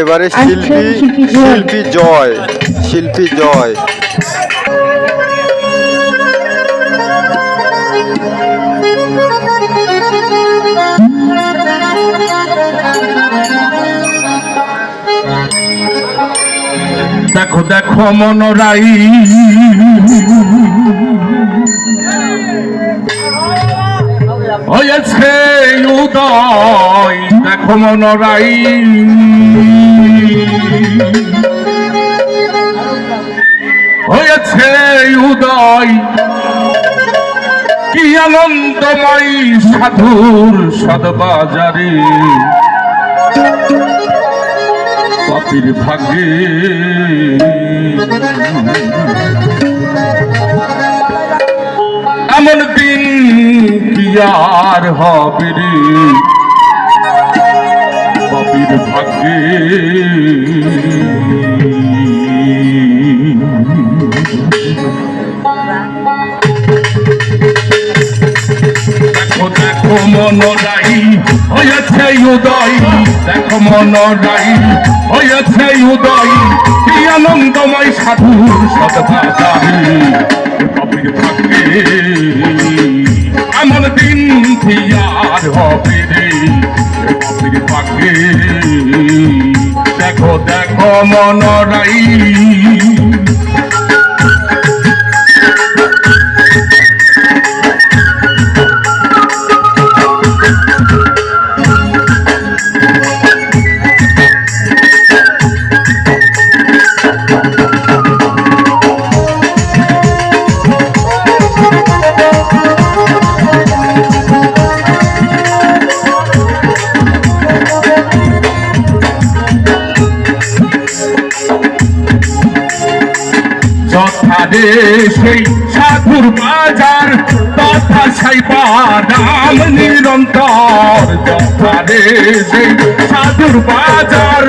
এবারে শিল্পী জয়। দেখো দেখো মনোরাই হয়েছে উদয়, দেখো মনোরাই হয়েছে উদয়, কি আনন্দময় সাধুর সদবাজারে পাপীর ভাগ্যে এমন দিন কি আর হবে রে পাপীর ভাগ্যে। দেখো দেখো মনোরাই হয়েছে উদয়, দেখো মনোরাই হয়েছে উদয়, কি আনন্দময় সাধুর সদবাজারে পাপীর ভাগ্যে এমন দিন কি আর হবে রে পাপীর ভাগ্যে। দেখো দেখো মনোরাই সেই সাধুর বাজার তথা সাইবা নাম নিরন্তর, সেই সাধুর বাজার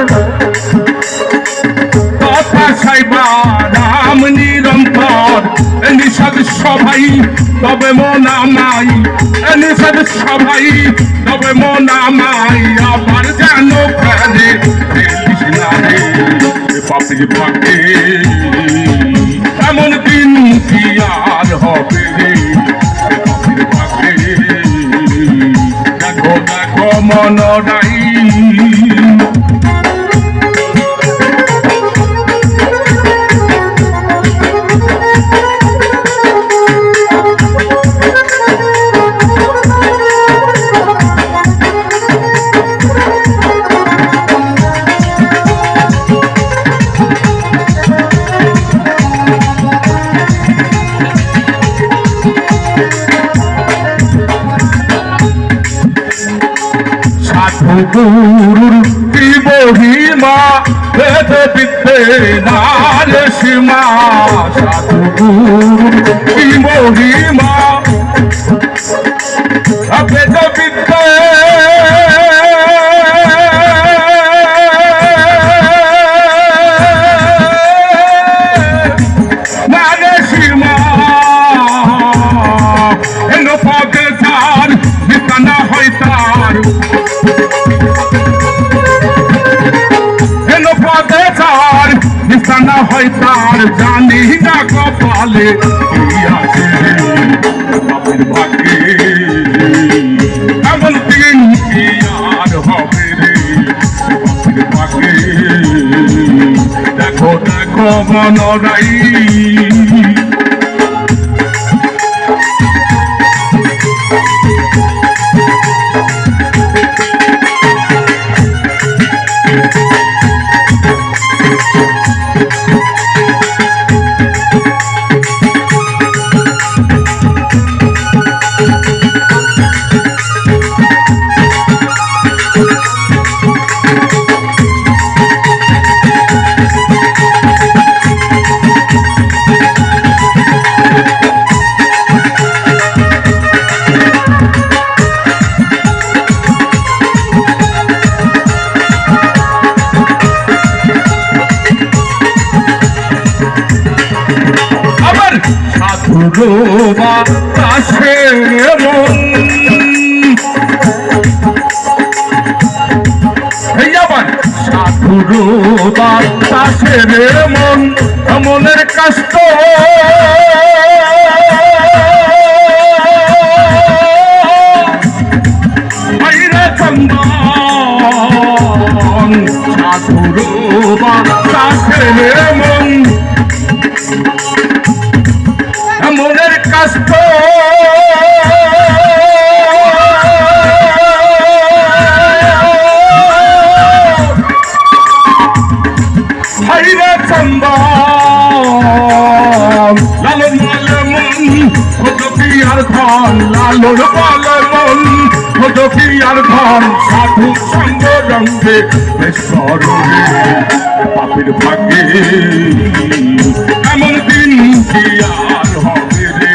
তথা সাইবা নাম নিরন্তর, নিষাদ সবাই তবে মনামাই, নিষাদ সবাই তবে মনামাই, আবার যেন প্রাণে না রে পাপীর ভাগ্যে এমন দিন কি আর হবে রে পাপীর ভাগ্যে। দেখো দেখো মনোরাই গুরুর কি মহিমা বেদ বিদ্যে নারে সীমা, সাধু গুরুর কি মহিমা বেদ বিদ্যে নারে সীমা, এন পদে তার বিতানা হয় তার, নিশানা হয় তার জানি না কপালে কি আছে পাপীর ভাগ্যে এমন দিন কি আর হবে রে পাপীর ভাগ্যে। দেখো দেখো মনোরাই রোবা কাছে মন আবার সাধুর বাতাসে রে মন মনের কষ্ট আইরে চন্দন সাধুর বাতাসে রে মন মনের কষ্ট হাইরে চন্দন লালন বলে মন হতো কি আর ধন লালন বলে মন হতো কি আর ধন সাধু সঙ্গ রঙ্গে বেসরে পাপের ভাগে এমন দিন কি আর হবে রে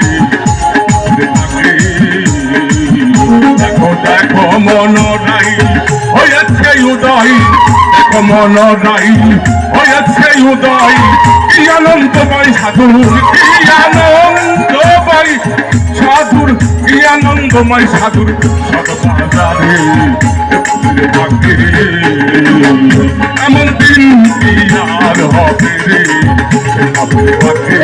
ভাগে দেখো দেখো মন নাই হয়েছে উদয় দেখো মন নাই হয়েছে উদয় কি আনন্দময় সাধুর কি আনন্দময় সাধুর কি আনন্দময় সাধুর সদবাজারে ভাগ্যে এমন দিন কি আর হবে রে ভাগ্যে